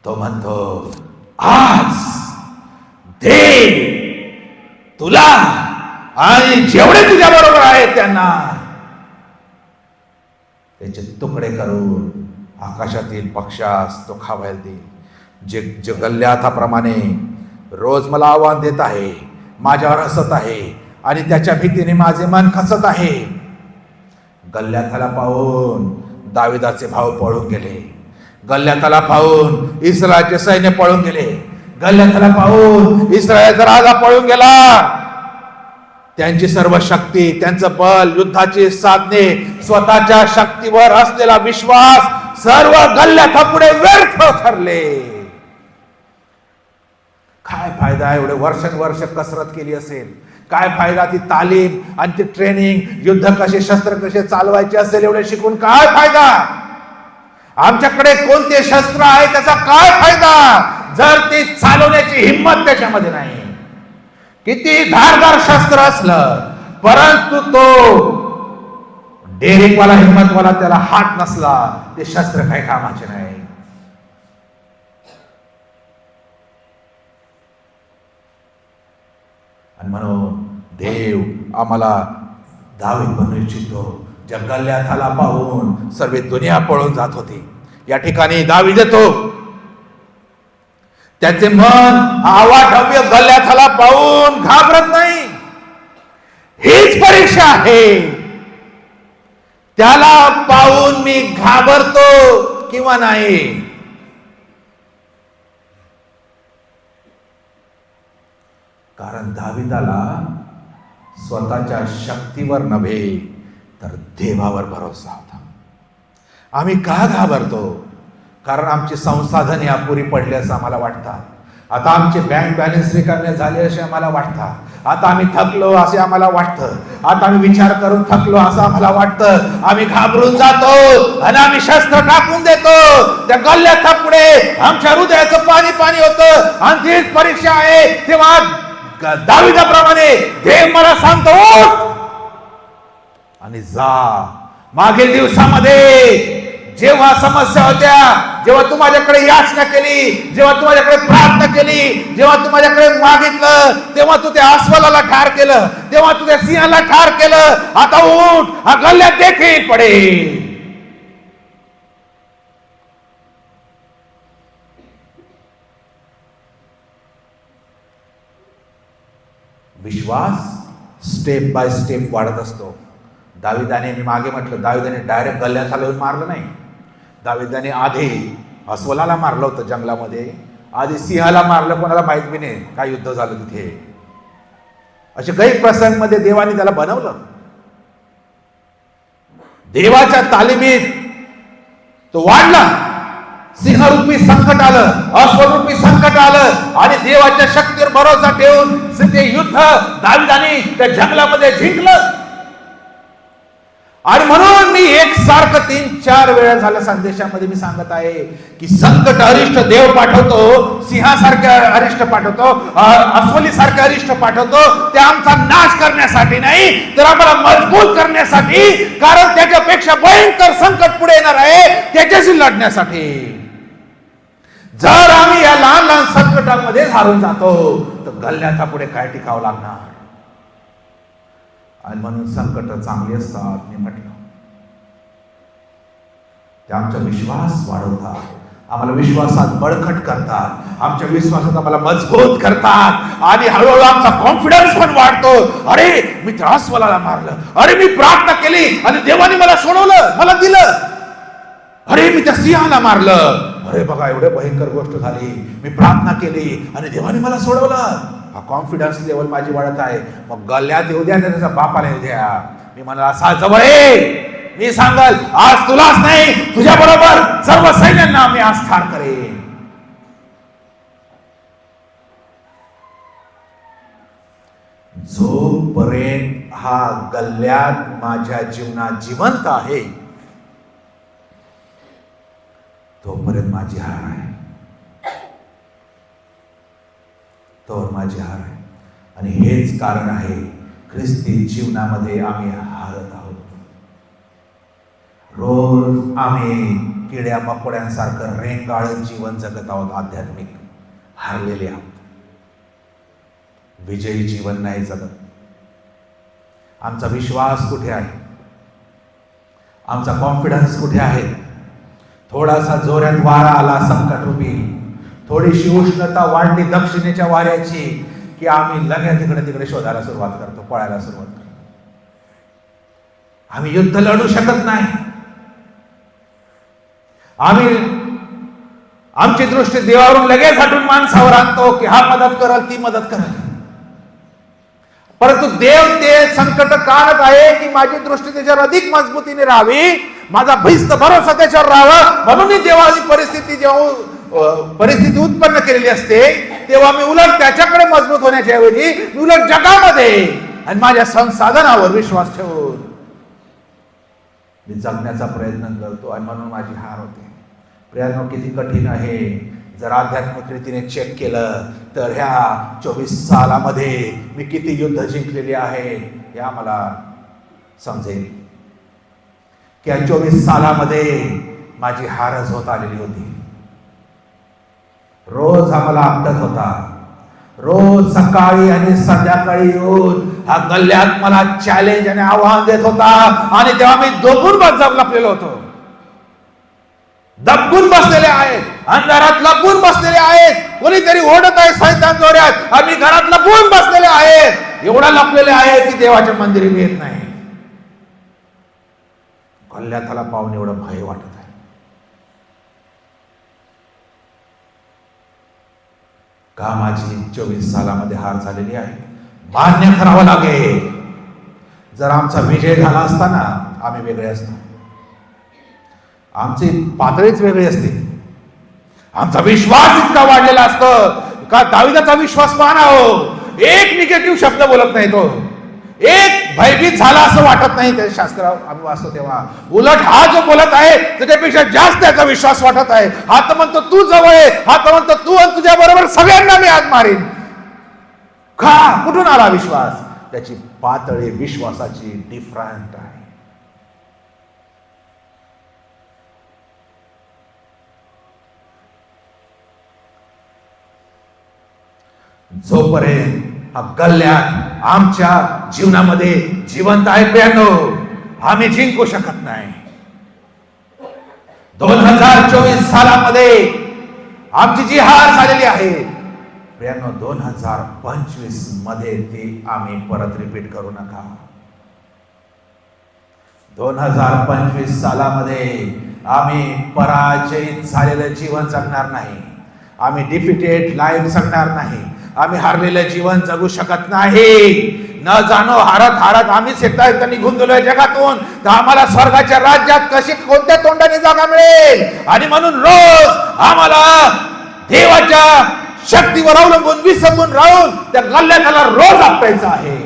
तो म्हणतो, आज दे तुला आणि जेवढे तुझ्या बरोबर आहेत त्यांना त्याचे तुकडे करून आकाशातील पक्षास तो खावायला देईल. जे गल्ल्याथाप्रमाणे रोज मला आव्हान देत आहे, माझ्यावर हसत आहे आणि त्याच्या भीतीने माझे मन खचत आहे. गल्ल्याथाला पाहून दाविदाचे भाऊ पळून गेले. गल्ल्याथाला पाहून इस्रायलचे सैन्य पळून गेले. गल्ल्याथाला पाहून इस्रायलचा राजा पळून गेला. त्यांची सर्व शक्ती, त्यांचं बल, युद्धाची साधने, स्वतःच्या शक्तीवर असलेला विश्वास सर्व गल्ल्याथापुढे व्यर्थ ठरले. काय फायदा? एवढे वर्षानुवर्ष कसरत केली असेल, काय फायदा? ती तालीम आणि ती ट्रेनिंग, युद्ध कसे, शस्त्र कसे चालवायचे असेल एवढे शिकून काय फायदा? आमच्याकडे कोणते शस्त्र आहे त्याचा काय फायदा जर ते चालवण्याची हिंमत त्याच्यामध्ये नाही? किती धारदार शस्त्र असलं परंतु तो डेअरिंगवाला, हिंमतवाला त्याला हात नसला, ते शस्त्र काही कामाचे नाही. आणि म्हणून देव आम्हाला दावीद बनवू इच्छितो. ज्या गल्ल्याथाला पाहून सर्व दुनिया पळून जात होती, या ठिकाणी दावीद येतो. त्याचे मन आवाढव्य गल्ल्याथाला पाहून घाबरत नाही. हीच परीक्षा आहे. त्याला पाहून मी घाबरतो किंवा नाही. कारण दाविदाला स्वतःच्या शक्तीवर नव्हे तर देवावर भरोसा होता. आम्ही का घाबरतो? कारण आमची संसाधने अपुरी पडली असं आम्हाला वाटतात. आता आमचे बँक बॅलन्स रिकामे झाले असे आम्हाला वाटतात. आता आम्ही थकलो असे आम्हाला वाटतं. आता आम्ही विचार करून थकलो असं आम्हाला वाटतं. आम्ही घाबरून जातो आणि आम्ही शस्त्र टाकून देतो. त्या गल्ल्याथापुढे आमच्या हृदयाचं पाणी पाणी होतं. आणि तीच परीक्षा आहे. तेव्हा दाविदाप्रमाणे देव मला सांगतो, आणि जा. मागील दिवसामध्ये जेव्हा समस्या होत्या, जेव्हा तू माझ्याकडे याचना केली, जेव्हा तू माझ्याकडे प्रार्थना केली, जेव्हा तू माझ्याकडे मागितलं, तेव्हा तू त्या अस्वलाला ठार केलं, तेव्हा तू त्या सिंहाला ठार केलं. आता उठ, हा गल्ल्यात देखील पडेल. विश्वास स्टेप बाय स्टेप वाढत असतो. दाविदाने, मी मागे म्हटलं, दाविदाने डायरेक्ट गल्ल्याथाला येऊन मारलं नाही. दाविदाने आधी अस्वलाला मारलं होतं जंगलामध्ये, आधी सिंहाला मारलं, कोणाला माहित बी नाही काय युद्ध झालं तिथे. असे काही प्रसंग मध्ये देवाने त्याला बनवलं. देवाच्या तालिमीत तो वाढला. सिंहरूपी संकट आलं, अश्वरूपी संकट आलं, आणि देवाच्या शक्तीवर भरोसा ठेवून ते युद्ध दाविदाने त्या जंगलामध्ये जिंकलं. आणि म्हणून मी एकसारखं 3-4 वेळा झाल्या संदेशामध्ये मी सांगत आहे की संकट अरिष्ट देव पाठवतो, सिंहासारखे अरिष्ट पाठवतो, अस्वलीसारखे अरिष्ट पाठवतो. ते आमचा नाश करण्यासाठी नाही, तर आम्हाला मजबूत करण्यासाठी. कारण त्याच्यापेक्षा भयंकर संकट पुढे येणार आहे, त्याच्याशी लढण्यासाठी. जर आम्ही या लहान लहान संकटांमध्ये हारून जातो तर गल्ल्याथा पुढे काय टिकावं लागणार. आणि म्हणून संकट चांगली असतात. मी म्हटलं ते आमचा विश्वास वाढवतात, आम्हाला विश्वासात बळकट करतात, आमच्या विश्वासात आम्हाला मजबूत करतात. आणि हळूहळू आमचा कॉन्फिडन्स पण वाढतो. अरे मी त्रासवाला मारलं, अरे मी प्रार्थना केली आणि देवाने मला सोडवलं, मला दिलं. अरे मी त्या सिंहाला मारलं, अरे बघा एवढे भयंकर गोष्ट झाली, मी प्रार्थना केली आणि देवाने मला सोडवलं. हा कॉन्फिडन्स लेवल माझी वाढत आहे. मग गल्ल्यात येऊ द्या, त्याच्या बापाला येऊ द्या. मी म्हणाला असा जवळ ये, मी सांगल आज तुलाच नाही, तुझ्या बरोबर सर्व सैन्यांना मी आज ठार करेन. जोपर्यंत हा गल्ल्यात माझ्या जीवनात जिवंत आहे तोपर्यंत माझी हार आहे, तोवर माझी हार आहे. आणि हेच कारण आहे ख्रिस्ती जीवनामध्ये आम्ही हारत आहोत. रोज आम्ही किड्या मकोड्यांसारखं रेंगाळत जीवन जगत आहोत. आध्यात्मिक हारलेले आहोत. विजयी जीवन नाही जगत. आमचा विश्वास कुठे आहे? आमचा कॉन्फिडन्स कुठे आहे? थोडासा जोरात वारा आला संकटरूपी, थोडीशी उष्णता वाढली दक्षिणेच्या वाऱ्याची, की आम्ही लगेच तिकडे तिकडे शोधायला सुरुवात करतो, पळायला सुरुवात करतो. आम्ही युद्ध लढू शकत नाही. आम्ही आमची दृष्टी देवावरून लगेच हटून माणसावर आणतो की हा मदत करल, ती मदत करल. परंतु देव ते संकट काढत आहे की माझी दृष्टी त्याच्यावर अधिक मजबूतीने राहावी, माझा भिस्त भरोसा त्याच्यावर राहावा. म्हणून मी देवाची परिस्थिती जेव्हा परिस्थिती उत्पन्न केलेली असते तेव्हा मी उलट त्याच्याकडे मजबूत होण्याच्या ऐवजी मी उलट जगामध्ये आणि माझ्या संसाधनावर विश्वास ठेवून मी जगण्याचा प्रयत्न करतो आणि म्हणून माझी हार होते. प्रियांनो, किती कठीण आहे. जर आध्यात्मिक रीतीने चेक केलं तर ह्या 24 सालामध्ये मी किती युद्ध जिंकलेली आहे हे आम्हाला समजेल की या 24 सालामध्ये माझी हारच होत आलेली होती. रोज आम्हाला आपटत होता. रोज सकाळी आणि संध्याकाळी येऊन हा गल्ल्यात मला चॅलेंज आणि आव्हान देत होता आणि तेव्हा मी दोघून लपलेलो होतो. दबकून बसलेले आहेत, अंधारात लपून बसलेले आहेत. कोणीतरी ओढत आहे सैतान जोड्यात, आम्ही घरात लपून बसलेले आहेत. एवढा लपलेले आहे की देवाच्या मंदिरी मी येत नाही. गल्ल्याला पाहून एवढं भय वाटत आहे. का माझी 24 सालामध्ये हार झालेली आहे मान्य करावं लागेल. जर आमचा विजय झाला असता ना, आम्ही वेगळे असतो. आमची पातळीच वेगळी असते. आमचा विश्वास इतका वाढलेला असतो का दाविदाचा विश्वास पाहना हो, एक निगेटिव्ह शब्द बोलत नाही तो, एक भयभीत झाला असं वाटत नाही. ते शास्त्र आम्ही वाचतो तेव्हा उलट हा जो बोलत आहे त्याच्यापेक्षा जास्त त्याचा विश्वास वाटत आहे. हा तर म्हणतो तू जवळ आहे, हा तर म्हणतो तू आणि तुझ्या बरोबर सगळ्यांना मी आज मारीन. का? कुठून आला विश्वास? त्याची पातळी विश्वासाची डिफरंट आहे. जोपर्यंत हा गल्ल्यात आमच्या जीवनामध्ये जिवंत आहे प्रियांनो, आम्ही जिंकू शकत नाही. 2024 सालामध्ये आमची जी हार झालेली आहे प्रियांनो, 2025 मध्ये ती आम्ही परत रिपीट करू नका. 2025 सालामध्ये आम्ही पराजयित झालेलं जीवन जगणार नाही. आम्ही डिफिटेड लाईफ जगणार नाही. आम्ही हारलेलं जीवन जगू शकत नाही. न जाणो हारत हारत आम्हीच एकदा निघून गेलोय जगातून, तर आम्हाला स्वर्गाच्या राज्यात कशी कोणत्या तोंडाने जागा मिळेल? आणि म्हणून रोज आम्हाला देवाच्या शक्तीवर अवलंबून विसंबून राहून त्या गल्ल्याला रोज आपटायचं आहे.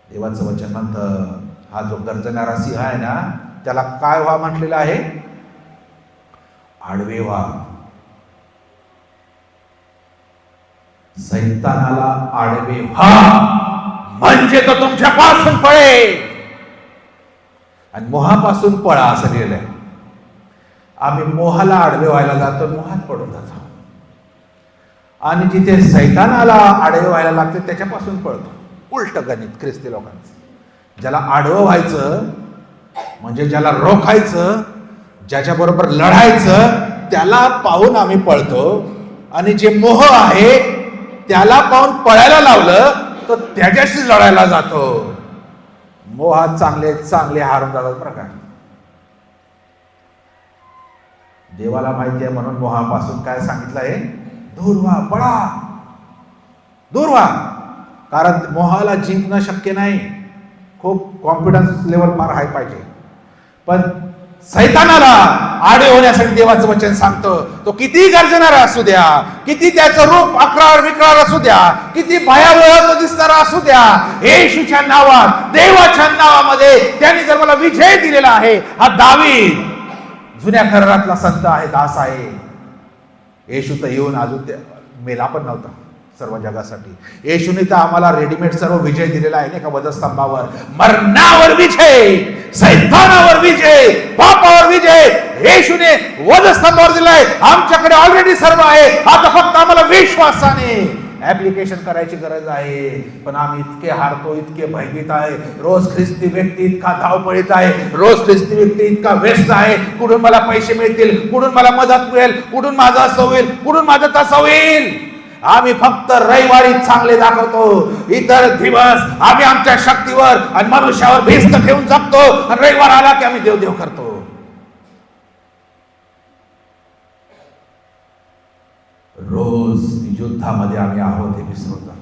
देवाचं वचन म्हणतं, हा जो गर्जणारा सिंह आहे ना, त्याला काय व्हा म्हटलेलं आहे? आडवे व्हा. सैतानाला आडवे व्हा म्हणजे तो तुमच्यापासून पळेल. आणि मोहापासून पळा असं लिहिलंय. आम्ही मोहाला आडवे व्हायला जातो, मोहात पडून जातो. आणि जिथे सैतानाला आडवे व्हायला लागते त्याच्यापासून पळतो. उलट गणित ख्रिस्ती लोकांचं. ज्याला आडवं व्हायचं म्हणजे ज्याला रोखायचं, ज्याच्याबरोबर लढायचं त्याला पाहून आम्ही पळतो. आणि जे मोह आहे त्याला पाहून पळायला लावलं तर त्याच्याशी लढायला जातो. मोहात चांगले चांगले हारून जातात बरं का. देवाला माहिती आहे म्हणून मोहापासून काय सांगितलं आहे? दूर व्हा, पळा, दूर व्हा. कारण मोहाला जिंकणं शक्य नाही. खूप कॉन्फिडन्स लेवल फार हाय पाहिजे. पण सैतानाला आडे होण्यासाठी देवाचं वचन सांगतं, तो किती गर्जणारा असू द्या, किती त्याचं रूप अकरार विक्रार असू द्या, किती भयावह तो दिसणारा असू द्या, येशूच्या नावात, देवाच्या नावामध्ये त्यांनी जर मला विजय दिलेला आहे. हा दावीद जुन्या करारातला संत आहे, दास आहे. येशू तर येऊन अजून मेला पण नव्हता. सर्व जगासाठी. येशूने तर आम्हाला रेडीमेड सर्व विजय दिलेला आहे नाही का, वधस्तंभावर मरणावर विजय, सैतानावर विजय, पापावर विजय येशूने वधस्तंभावर दिलाय. आमच्याकडे ऑलरेडी सर्व आहे, आता फक्त आम्हाला विश्वासाने ऍप्लिकेशन करायची गरज आहे. पण आम्ही इतके हारतो, इतके भयभीत आहे. रोज ख्रिस्ती व्यक्ती इतका धावपळीत आहे, रोज ख्रिस्ती व्यक्ती इतका व्यस्त आहे. कुठून मला पैसे मिळतील, कुठून मला मदत मिळेल, कुठून माझं असं होईल, कुठून माझं तसं होईल. आम्ही फक्त रविवारी चांगले दाखवतो, इतर दिवस आम्ही आमच्या शक्तीवर आणि मनुष्यावर भिस्त ठेवून जगतो. आणि रविवार आला की आम्ही देवदेव करतो. रोज युद्धामध्ये आम्ही आहोत हे विसरतो.